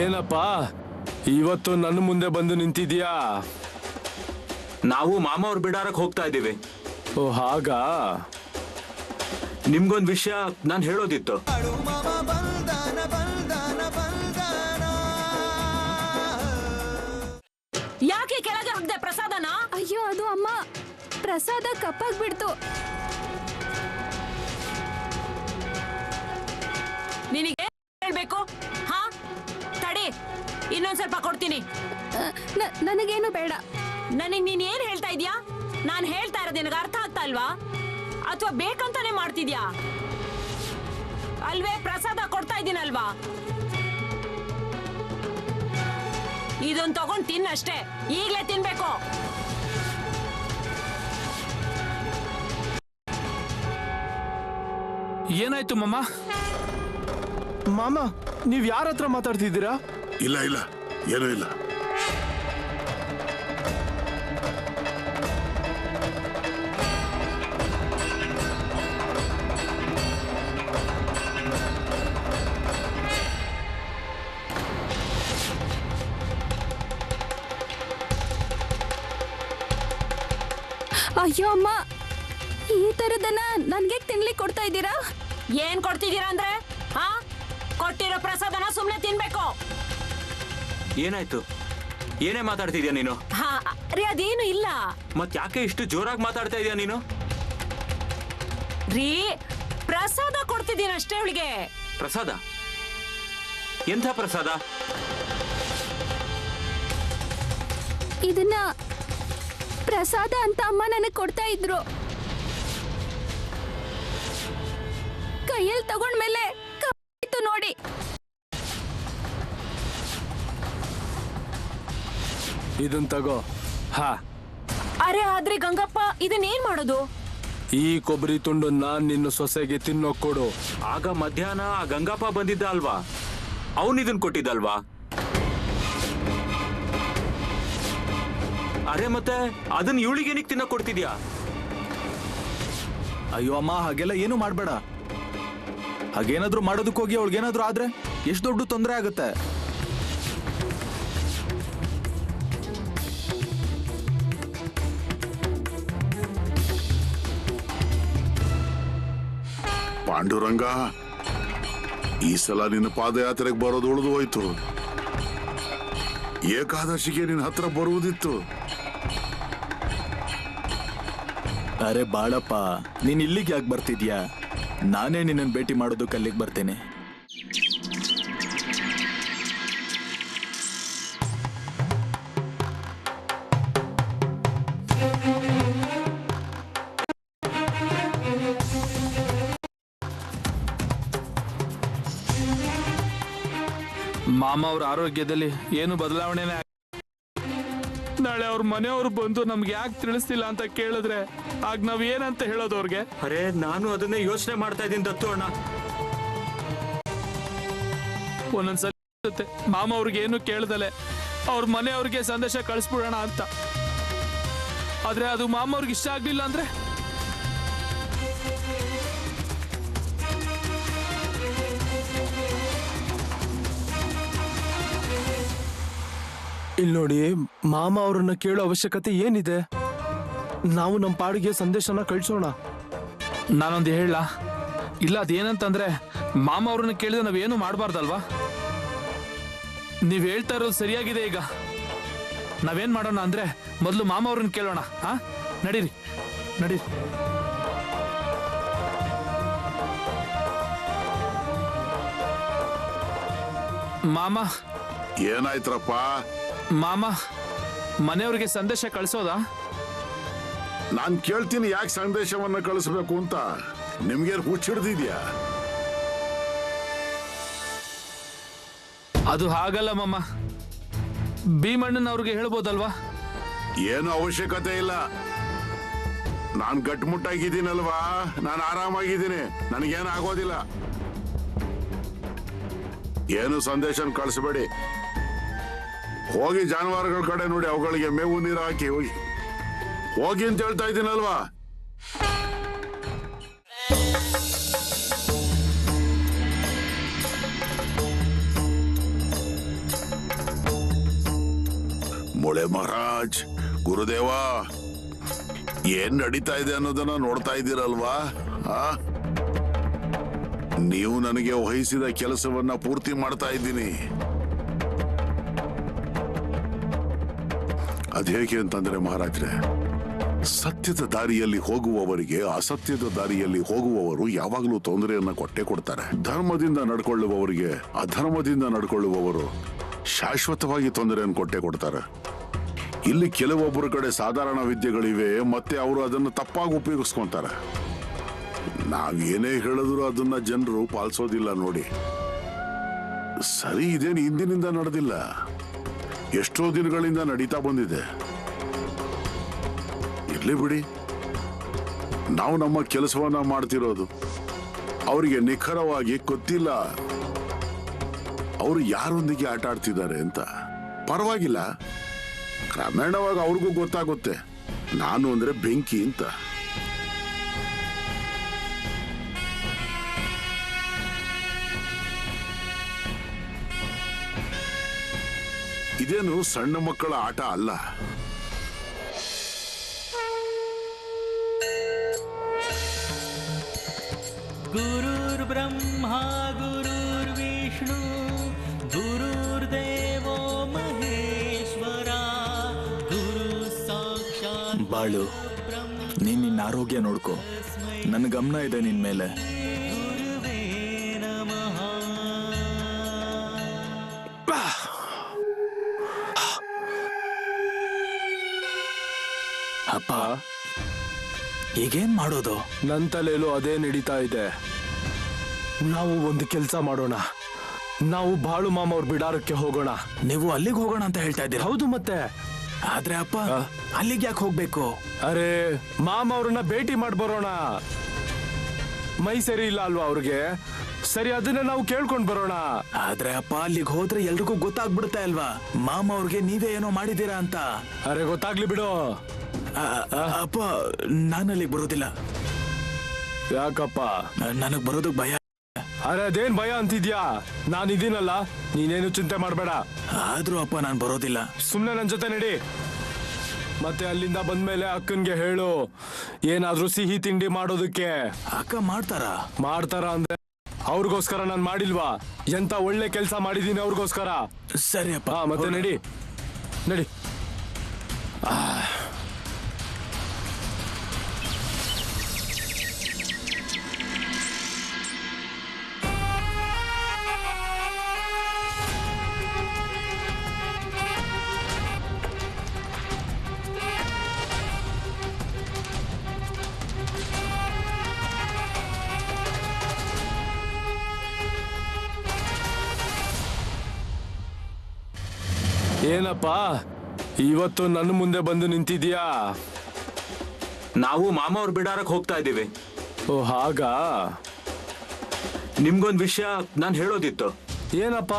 ಏನಪ್ಪ ಇವತ್ತು ನನ್ನ ಮುಂದೆ ಬಂದು ನಿಂತಿದ್ಯಾ? ನಾವು ಮಾಮ ಅವ್ರ ಬಿಡಾರಕ್ಕೆ ಹೋಗ್ತಾ ಇದ್ದೀವಿ. ಓ ಹಾಗಾ? ನಿಮ್ಗೊಂದು ವಿಷಯ ನಾನು ಹೇಳೋದಿತ್ತು. ಯಾಕೆ ಕೆಳಗೆ ಹಾಕ್ದೆ ಪ್ರಸಾದನ? ಅಯ್ಯೋ ಅದು ಅಮ್ಮ, ಪ್ರಸಾದ ಕಪ್ಪಾಗ್ಬಿಡ್ತು. ನಿನಗೆ ಹೇಳ್ಬೇಕು? ಹಾ ತಡಿ, ಇನ್ನೊಂದ್ ಸ್ವಲ್ಪ ಕೊಡ್ತೀನಿ. ನನಗೇನು ಬೇಡ. ನನಗ್ ನೀನ್ ಏನ್ ಹೇಳ್ತಾ ಇದ್ಯಾ? ನಾನ್ ಹೇಳ್ತಾ ಇರೋದು ನಿನಗೆ ಅರ್ಥ ಆಗ್ತಾ ಇಲ್ವಾ? ಅಥವಾ ಬೇಕಂತಾನೆ ಮಾಡ್ತಿದ್ಯಾ? ಅಲ್ವೇ, ಪ್ರಸಾದ ಕೊಡ್ತಾ ಇದ್ದೀನಲ್ವಾ? ಇದನ್ ತಗೊಂಡ್ ತಿನ್ನಷ್ಟೇ, ಈಗ್ಲೇ ತಿನ್ಬೇಕು. ಏನಾಯ್ತು ಮಾಮ? ಮಾಮ, ನೀವ್ ಯಾರ ಹತ್ರ ಮಾತಾಡ್ತಿದ್ದೀರಾ? ಇಲ್ಲ ಇಲ್ಲ, ಏನೂ ಇಲ್ಲ. ಅಯ್ಯೋ ಅಮ್ಮ, ಈ ತರದನ್ನ ನನ್ಗೆ ತಿನ್ಲಿಕ್ಕೆ ಕೊಡ್ತಾ ಇದ್ದೀರಾ? ಏನ್ ಕೊಡ್ತಿದ್ದೀರಾ ಅಂದ್ರೆ? ಹಾ, ಕೊಟ್ಟಿರೋ ಪ್ರಸಾದನ ಸುಮ್ನೆ ತಿನ್ಬೇಕು. ಏನಾಯ್ತು? ಏನೇ ಮಾತಾಡ್ತಿದ್ಯಾ ನೀನು? ಹಾ ರೀ, ಅದೇನು ಇಲ್ಲ. ಮತ್ ಯಾಕೆ ಇಷ್ಟು ಜೋರಾಗಿ ಮಾತಾಡ್ತಾ ಇದೀಯ ನೀನು? ರೀ, ಪ್ರಸಾದ ಕೊಡ್ತಿದ್ದೀನಿ ಅಷ್ಟೇ ಅವಳಿಗೆ. ಪ್ರಸಾದ? ಎಂಥ ಪ್ರಸಾದ? ಇದನ್ನ ಪ್ರಸಾದ ಅಂತ ಅಮ್ಮ ನನಗೆ ಕೊಡ್ತಾ ಇದ್ರು. ಕೈಯಲ್ಲಿ ತಗೊಂಡ್ಮೇಲೆ ಕಪ್ಪಾಯ್ತು ನೋಡಿ. ಇದನ್ ತಗೋ. ಹಾ. ಅರೆ ಆದ್ರೆ ಗಂಗಪ್ಪ, ಇದನ್ನೇನ್ ಮಾಡೋದು? ಈ ಕೊಬ್ಬರಿ ತುಂಡು ನಾನ್ ನಿನ್ನ ಸೊಸೆಗೆ ತಿನ್ನೋಕ್ ಕೊಡು. ಆಗ ಮಧ್ಯಾಹ್ನ ಆ ಗಂಗಪ್ಪ ಬಂದಿದ್ದ ಅಲ್ವಾ, ಅವನ್ ಇದನ್ ಕೊಟ್ಟಿದ್ದಲ್ವಾ? ಅರೆ ಮತ್ತೆ ಅದನ್ನ ಇವಳಿಗೇನಿಗೆ ತಿನ್ನಕ್ ಕೊಡ್ತಿದ್ಯಾ? ಅಯ್ಯೋ ಅಮ್ಮ, ಹಾಗೆಲ್ಲ ಏನು ಮಾಡ್ಬೇಡ. ಹಾಗೇನಾದ್ರೂ ಮಾಡೋದಕ್ಕೆ ಹೋಗಿ ಅವಳಿಗೇನಾದ್ರೂ ಆದ್ರೆ ಎಷ್ಟು ದೊಡ್ಡ ತೊಂದರೆ ಆಗುತ್ತೆ. ಪಾಂಡುರಂಗ, ಈ ಸಲ ನಿನ್ನ ಪಾದಯಾತ್ರೆಗೆ ಬರೋದು ಉಳಿದು ಹೋಯ್ತು. ಏಕಾದಶಿಗೆ ನಿನ್ನ ಹತ್ರ ಬರುವುದಿತ್ತು. ಅರೆ ಬಾಳಪ್ಪ, ನೀನ್ ಇಲ್ಲಿಗೆ ಯಾಕೆ ಬರ್ತಿದ್ಯಾ? ನಾನೇ ನಿನ್ನನ್ನು ಭೇಟಿ ಮಾಡೋದಕ್ಕೆ ಅಲ್ಲಿಗೆ ಬರ್ತೇನೆ. ಮಾಮ ಅವ್ರ ಆರೋಗ್ಯದಲ್ಲಿ ಏನು ಬದಲಾವಣೆ ನಾಳೆ ಅವ್ರ ಮನೆಯವ್ರು ಬಂದು ನಮ್ಗೆ ಯಾಕೆ ತಿಳಿಸ್ತಿಲ್ಲ ಅಂತ ಕೇಳಿದ್ರೆ ಆಗ ನಾವ್ ಏನಂತ ಹೇಳೋದು ಅವ್ರಿಗೆ? ಅರೆ ನಾನು ಅದನ್ನೇ ಯೋಚನೆ ಮಾಡ್ತಾ ಇದ್ದೀನಿ ದತ್ತು ಅಣ್ಣ. ಒಂದೊಂದ್ಸಲ ಅನ್ಸುತ್ತೆ ಮಾಮ ಅವ್ರಿಗೆ ಏನು ಕೇಳ್ದಲೆ ಅವ್ರ ಮನೆಯವ್ರಿಗೆ ಸಂದೇಶ ಕಳಿಸ್ಬಿಡೋಣ ಅಂತ. ಆದ್ರೆ ಅದು ಮಾಮ ಅವ್ರಿಗೆ ಇಷ್ಟ ಆಗ್ಲಿಲ್ಲ ಅಂದ್ರೆ ಇಲ್ಲಿ ನೋಡಿ, ಮಾಮ ಅವ್ರನ್ನ ಕೇಳೋ ಅವಶ್ಯಕತೆ ಏನಿದೆ? ನಾವು ನಮ್ಮ ಪಾಡಿಗೆ ಸಂದೇಶನ ಕಳ್ಸೋಣ. ನಾನೊಂದು ಹೇಳ ಇಲ್ಲ, ಅದೇನಂತಂದ್ರೆ ಮಾಮ ಅವ್ರನ್ನ ಕೇಳಿದ್ರೆ ನಾವೇನು ಮಾಡಬಾರ್ದಲ್ವಾ? ನೀವ್ ಹೇಳ್ತಾ ಇರೋದು ಸರಿಯಾಗಿದೆ. ಈಗ ನಾವೇನ್ ಮಾಡೋಣ ಅಂದ್ರೆ ಮೊದಲು ಮಾಮ ಅವ್ರನ್ನ ಕೇಳೋಣ. ಹಾ, ನಡೀರಿ ನಡೀರಿ. ಮಾಮ. ಏನಾಯ್ತ್ರಪ್ಪ? ಮಾಮ, ಮನೆಯವ್ರಿಗೆ ಸಂದೇಶ ಕಳಿಸೋದಾ? ನಾನ್ ಕೇಳ್ತೀನಿ ಯಾಕೆ ಸಂದೇಶವನ್ನ ಕಳಿಸ್ಬೇಕು ಅಂತ. ನಿಮ್ಗೇನು ಹುಚ್ಚಿಡ್ದಿದ್ಯಾ? ಅದು ಹಾಗಲ್ಲ ಮಾಮ, ಭೀಮಣ್ಣನವ್ರಿಗೆ ಹೇಳ್ಬೋದಲ್ವಾ? ಏನು ಅವಶ್ಯಕತೆ ಇಲ್ಲ. ನಾನ್ ಗಟ್ಮುಟ್ಟಾಗಿದ್ದೀನಲ್ವಾ, ನಾನು ಆರಾಮಾಗಿದ್ದೀನಿ, ನನಗೇನು ಆಗೋದಿಲ್ಲ. ಏನು ಸಂದೇಶನ ಕಳಿಸ್ಬೇಡಿ. ಹೋಗಿ ಜಾನುವಾರುಗಳ ಕಡೆ ನೋಡಿ, ಅವುಗಳಿಗೆ ಮೇವು ನೀರು ಹಾಕಿ ಹೋಗಿ ಹೋಗಿ ಅಂತ ಹೇಳ್ತಾ ಇದ್ದೀನಲ್ವಾ? ಮೊಳೆ ಮಹಾರಾಜ್, ಗುರುದೇವ, ಏನ್ ನಡೀತಾ ಇದೆ ಅನ್ನೋದನ್ನ ನೋಡ್ತಾ ಇದ್ದೀರಲ್ವಾ? ಆ? ನೀವು ನನಗೆ ವಹಿಸಿದ ಕೆಲಸವನ್ನ ಪೂರ್ತಿ ಮಾಡ್ತಾ ಇದ್ದೀನಿ. ಅದೇಕೆ ಅಂತಂದ್ರೆ ಮಹಾರಾಜ್ರೆ, ಸತ್ಯದ ದಾರಿಯಲ್ಲಿ ಹೋಗುವವರಿಗೆ ಅಸತ್ಯದ ದಾರಿಯಲ್ಲಿ ಹೋಗುವವರು ಯಾವಾಗಲೂ ತೊಂದರೆಯನ್ನ ಕೊಟ್ಟೇ ಕೊಡ್ತಾರೆ. ಧರ್ಮದಿಂದ ನಡ್ಕೊಳ್ಳುವವರಿಗೆ ಅಧರ್ಮದಿಂದ ನಡ್ಕೊಳ್ಳುವವರು ಶಾಶ್ವತವಾಗಿ ತೊಂದರೆಯನ್ನು ಕೊಟ್ಟೇ ಕೊಡ್ತಾರೆ. ಇಲ್ಲಿ ಕೆಲವೊಬ್ಬರ ಕಡೆ ಸಾಧಾರಣ ವಿದ್ಯೆಗಳಿವೆ, ಮತ್ತೆ ಅವರು ಅದನ್ನು ತಪ್ಪಾಗಿ ಉಪಯೋಗಿಸ್ಕೊಂತಾರೆ. ನಾವೇನೇ ಹೇಳಿದ್ರು ಅದನ್ನ ಜನರು ಪಾಲಿಸೋದಿಲ್ಲ ನೋಡಿ. ಸರಿ, ಇದೇನು ಇಂದಿನಿಂದ ನಡೆದಿಲ್ಲ, ಎಷ್ಟೋ ದಿನಗಳಿಂದ ನಡೀತಾ ಬಂದಿದೆ. ಇರ್ಲಿ ಬಿಡಿ, ನಾವು ನಮ್ಮ ಕೆಲಸವನ್ನ ಮಾಡ್ತಿರೋದು. ಅವರಿಗೆ ನಿಖರವಾಗಿ ಗೊತ್ತಿಲ್ಲ ಅವರು ಯಾರೊಂದಿಗೆ ಆಟ ಆಡ್ತಿದ್ದಾರೆ ಅಂತ. ಪರವಾಗಿಲ್ಲ, ಕ್ರಮೇಣವಾಗಿ ಅವ್ರಿಗೂ ಗೊತ್ತಾಗುತ್ತೆ ನಾನು ಅಂದ್ರೆ ಬೆಂಕಿ ಅಂತ. ಇದೇನು ಸಣ್ಣ ಮಕ್ಕಳ ಆಟ ಅಲ್ಲ. गुरुर्ब्रह्मा गुरुर्विष्णु गुरुर्देवो महेश्वरा गुरु साक्षात् ಬಾಳು, ನೀನ್ ನಿನ್ನ ಆರೋಗ್ಯ ನೋಡ್ಕೋ. ನನ್ನ ಗಮನ ಇದೆ ನಿನ್ ಮೇಲೆ. गुरुवे नमः. ಅಪ್ಪ, ಈಗೇನ್ ಮಾಡೋದು? ನನ್ ತಲೆಯಲ್ಲೂ ಅದೇ ನಡೀತಾ ಇದೆ. ನಾವು ಒಂದು ಕೆಲಸ ಮಾಡೋಣ, ನಾವು ಬಾಳು ಮಾಮ ಅವ್ರ ಬಿಡಾರಕ್ಕೆ ಹೋಗೋಣ. ನೀವು ಅಲ್ಲಿಗೆ ಹೋಗೋಣ ಅಂತ ಹೇಳ್ತಾ ಇದ್ದೀರಾ? ಹೌದು, ಮತ್ತೆ ಆದ್ರೆ ಅಪ್ಪ, ಅಲ್ಲಿಗೆ ಯಾಕೆ ಹೋಗ್ಬೇಕು? ಅರೆ, ಮಾಮ ಅವ್ರನ್ನ ಭೇಟಿ ಮಾಡಿ ಬರೋಣ. ಮೈ ಸರಿ ಇಲ್ಲ ಅಲ್ವಾ ಅವ್ರಿಗೆ? ಸರಿ, ಅದನ್ನ ನಾವು ಕೇಳ್ಕೊಂಡ್ ಬರೋಣ. ಆದ್ರೆ ಅಪ್ಪ, ಅಲ್ಲಿಗೆ ಹೋದ್ರೆ ಎಲ್ರಿಗೂ ಗೊತ್ತಾಗ್ಬಿಡುತ್ತೆ ಅಲ್ವಾ ಮಾಮ ಅವ್ರಿಗೆ ನೀವೇ ಏನೋ ಮಾಡಿದೀರಾ ಅಂತ. ಅರೆ, ಗೊತ್ತಾಗ್ಲಿ ಬಿಡು. ಅಪ್ಪ, ನಾನು ಅಲ್ಲಿಗೆ ಬರೋದಿಲ್ಲ. ಯಾಕಪ್ಪ? ನನಗ್ ಬರೋದಕ್ ಭಯ. ಅರೆ, ಅದೇನ್ ಭಯ ಅಂತಿದ್ಯಾ? ನಾನಿದ್ದೀನಲ್ಲ, ನೀನೇನು ಚಿಂತೆ ಮಾಡಬೇಡ. ಆದ್ರೂ ಅಪ್ಪ, ನಾನು ಬರೋದಿಲ್ಲ. ಸುಮ್ನೆ ನನ್ ಜೊತೆ ನಡಿ. ಮತ್ತೆ ಅಲ್ಲಿಂದ ಬಂದ್ಮೇಲೆ ಅಕ್ಕನ್ಗೆ ಹೇಳು ಏನಾದ್ರೂ ಸಿಹಿ ತಿಂಡಿ ಮಾಡೋದಕ್ಕೆ. ಅಕ್ಕ ಮಾಡ್ತಾರ ಅಂದ್ರೆ ಅವ್ರಿಗೋಸ್ಕರ ನಾನ್ ಮಾಡಿಲ್ವಾ? ಎಂತ ಒಳ್ಳೆ ಕೆಲಸ ಮಾಡಿದೀನಿ ಅವ್ರಿಗೋಸ್ಕರ. ಸರಿ ಅಪ್ಪ, ಮತ್ತೆ ನಡಿ ನಡಿ. ಏನಪ್ಪ, ಇವತ್ತು ನನ್ನ ಮುಂದೆ ಬಂದು ನಿಂತಿದ್ಯಾ? ನಾವು ಮಾಮ ಅವ್ರ ಬಿಡಾರಕ್ಕೆ ಹೋಗ್ತಾ ಇದ್ದೀವಿ. ಓ, ಹಾಗಾ? ನಿಮ್ಗೊಂದ್ ವಿಷಯ ನಾನು ಹೇಳೋದಿತ್ತು. ಏನಪ್ಪ?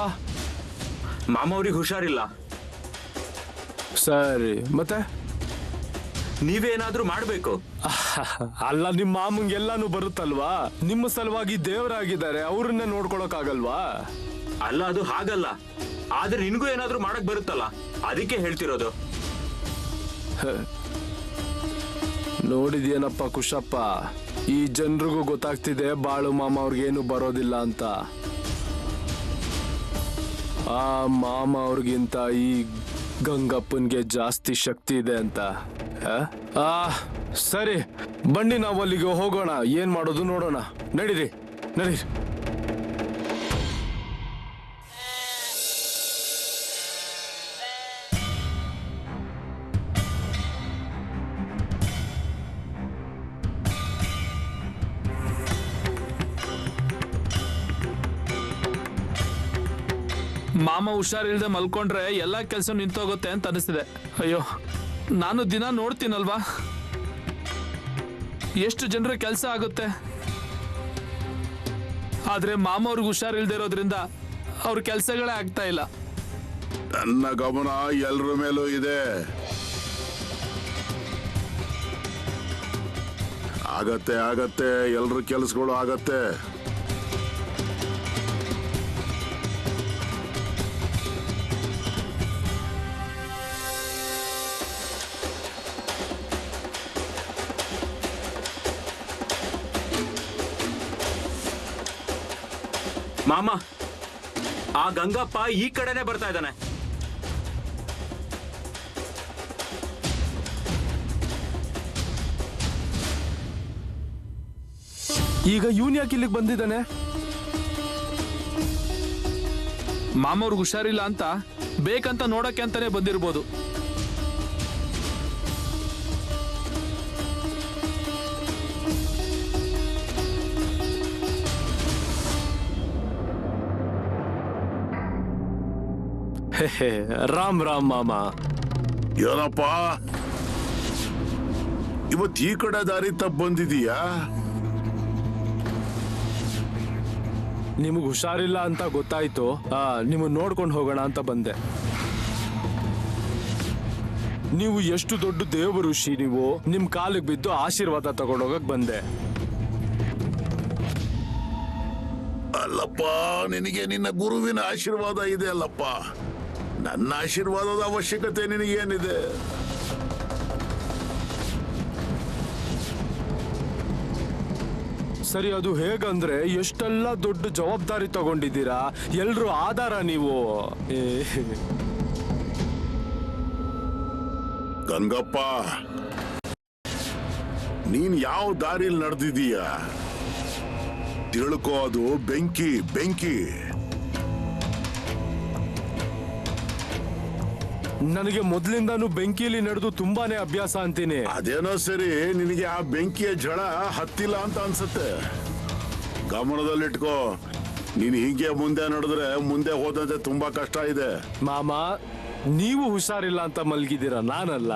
ಮಾಮ ಅವ್ರಿಗೆ ಹುಷಾರಿಲ್ಲ. ಸರಿ, ಮತ್ತೆ ನೀವೇನಾದ್ರೂ ಮಾಡ್ಬೇಕು. ಅಲ್ಲ, ನಿಮ್ಮ ಮಾಮಂಗೆಲ್ಲಾನು ಬರುತ್ತಲ್ವಾ? ನಿಮ್ಮ ಸಲುವಾಗಿ ದೇವರಾಗಿದ್ದಾರೆ, ಅವ್ರನ್ನೇ ನೋಡ್ಕೊಳಕ್ಕಾಗಲ್ವಾ? ಅಲ್ಲ, ಅದು ಹಾಗಲ್ಲ. ಆದ್ರೆ ನಿನ್ಗೂ ಏನಾದ್ರೂ ಮಾಡಕ್ ಬರುತ್ತಲ್ಲ, ಅದಕ್ಕೆ ಹೇಳ್ತಿರೋದು. ನೋಡಿದ್ಯೇನಪ್ಪ ಕುಶಪ್ಪ, ಈ ಜನರಿಗೂ ಗೊತ್ತಾಗ್ತಿದೆ ಬಾಳು ಮಾಮ ಅವ್ರಿಗೇನು ಬರೋದಿಲ್ಲ ಅಂತ. ಆ ಮಾಮ ಅವ್ರಿಗಿಂತ ಈ ಗಂಗಪ್ಪನ್ಗೆ ಜಾಸ್ತಿ ಶಕ್ತಿ ಇದೆ ಅಂತ. ಸರಿ, ಬನ್ನಿ ನಾವು ಅಲ್ಲಿಗೆ ಹೋಗೋಣ. ಏನ್ ಮಾಡೋದು ನೋಡೋಣ. ನಡೀರಿ ನಡೀರಿ. ಮಾಮ ಹುಷಾರಿಲ್ದೆ ಮಲ್ಕೊಂಡ್ರೆ ಎಲ್ಲ ಕೆಲಸ ನಿಂತೋಗುತ್ತೆ ಅಂತ ಅನಿಸ್ತಿದೆ. ಅಯ್ಯೋ, ನಾನು ದಿನ ನೋಡ್ತೀನಲ್ವಾ ಎಷ್ಟು ಜನರ ಕೆಲಸ ಆಗುತ್ತೆ. ಆದ್ರೆ ಮಾಮ ಅವ್ರಿಗೆ ಹುಷಾರಿಲ್ದೇ ಇರೋದ್ರಿಂದ ಅವ್ರ ಕೆಲಸಗಳೇ ಆಗ್ತಾ ಇಲ್ಲ. ನನ್ನ ಗಮನ ಎಲ್ಲರ ಮೇಲೂ ಇದೆ. ಆಗತ್ತೆ, ಎಲ್ರ ಕೆಲಸಗಳು ಆಗತ್ತೆ. ಮಾಮ, ಆ ಗಂಗಪ್ಪ ಈ ಕಡೆನೆ ಬರ್ತಾ ಇದ್ದಾನೆ. ಈಗ ಇವನ್ ಯಾಕೆ ಇಲ್ಲಿಗೆ ಬಂದಿದ್ದಾನೆ? ಮಾಮ ಅವ್ರಿಗೆ ಹುಷಾರಿಲ್ಲ ಅಂತ ಬೇಕಂತ ನೋಡಕ್ಕೆ ಅಂತಾನೆ ಬಂದಿರ್ಬೋದು. ರಾಮ್ ರಾಮ್ ಮಾಮ. ಏನಪ್ಪ ಇವತ್ತು ಈ ಕಡೆ ದಾರಿ ತಪ್ಪ ಬಂದಿದೀಯಾ? ನಿಮಗ್ ಹುಷಾರಿಲ್ಲ ಅಂತ ಗೊತ್ತಾಯ್ತು, ನಿಮ್ಮನ್ನ ನೋಡ್ಕೊಂಡು ಹೋಗೋಣ ಅಂತ ಬಂದೆ. ನೀವು ಎಷ್ಟು ದೊಡ್ಡ ದೇವ ಋಷಿ, ನೀವು ನಿಮ್ ಕಾಲಿಗೆ ಬಿದ್ದು ಆಶೀರ್ವಾದ ತಗೊಂಡೋಗಕ್ ಬಂದೆ. ಅಲ್ಲಪ್ಪ, ನಿನಗೆ ನಿನ್ನ ಗುರುವಿನ ಆಶೀರ್ವಾದ ಇದೆ ಅಲ್ಲಪ್ಪ. ನನ್ನ ಆಶೀರ್ವಾದದ ಅವಶ್ಯಕತೆ ನಿನಗೇನಿದೆ? ಸರಿ, ಅದು ಹೇಗಂದ್ರೆ ಎಷ್ಟೆಲ್ಲ ದೊಡ್ಡ ಜವಾಬ್ದಾರಿ ತಗೊಂಡಿದ್ದೀರಾ, ಎಲ್ರು ಆಧಾರ ನೀವು. ಗಂಗಪ್ಪ, ನೀನ್ ಯಾವ ದಾರಿಲಿ ನಡೆದಿದೀಯ ತಿಳ್ಕೋ, ಅದು ಬೆಂಕಿ ಬೆಂಕಿ. ನನಗೆ ಮೊದ್ಲಿಂದಾನು ಬೆಂಕಿಲಿ ನಡೆದು ತುಂಬಾನೇ ಅಭ್ಯಾಸ ಅಂತೀನಿ. ಅದೇನೋ ಸರಿ, ನಿನಗೆ ಆ ಬೆಂಕಿಯ ಝಳ ಹತ್ತಿಲ್ಲ ಅಂತ ಅನ್ಸುತ್ತೆ. ಗಮನದಲ್ಲಿಟ್ಕೋ, ನೀನ್ ಹೀಗೆ ಮುಂದೆ ನಡೆದ್ರೆ ಮುಂದೆ ಹೋದಂತೆ ತುಂಬಾ ಕಷ್ಟ ಇದೆ. ಮಾಮ, ನೀವು ಹುಷಾರಿಲ್ಲ ಅಂತ ಮಲ್ಗಿದ್ದೀರಾ, ನಾನಲ್ಲ.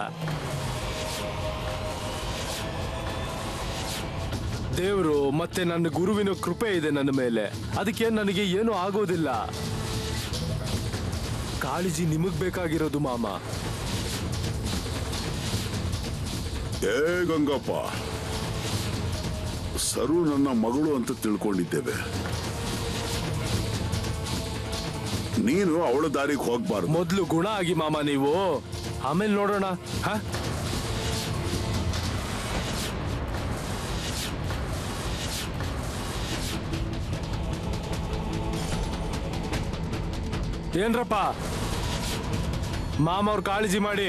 ದೇವರು ಮತ್ತೆ ನನ್ನ ಗುರುವಿನ ಕೃಪೆ ಇದೆ ನನ್ನ ಮೇಲೆ, ಅದಕ್ಕೆ ನನಗೆ ಏನು ಆಗೋದಿಲ್ಲ. ಕಾಳಜಿ ನಿಮಗ್ ಬೇಕಾಗಿರೋದು ಮಾಮ. ಏ ಗಂಗಪ್ಪ, ಸರು ನನ್ನ ಮಗಳು ಅಂತ ತಿಳ್ಕೊಂಡಿದ್ದೇವೆ. ನೀನು ಅವಳ ದಾರಿಗೆ ಹೋಗ್ಬಾರ್ದು. ಮೊದ್ಲು ಗುಣ ಆಗಿ ಮಾಮ ನೀವು, ಆಮೇಲೆ ನೋಡೋಣ. ಏನ್ರಪ್ಪ, ಮಾಮ ಅವ್ರ ಕಾಳಜಿ ಮಾಡಿ.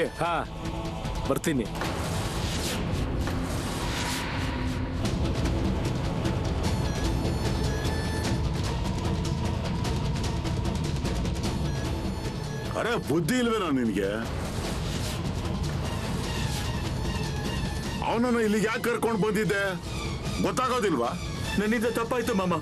ಬರ್ತೀನಿ. ಅರೆ, ಬುದ್ಧಿ ಇಲ್ವೇನೋ ನಿನ್ಗೆ? ಅವನನ್ನು ಇಲ್ಲಿಗೆ ಯಾಕೆ ಕರ್ಕೊಂಡು ಬಂದಿದ್ದೆ ಗೊತ್ತಾಗೋದಿಲ್ವಾ? ನನ್ನಿಂದ ತಪ್ಪಾಯ್ತು ಮಾಮ.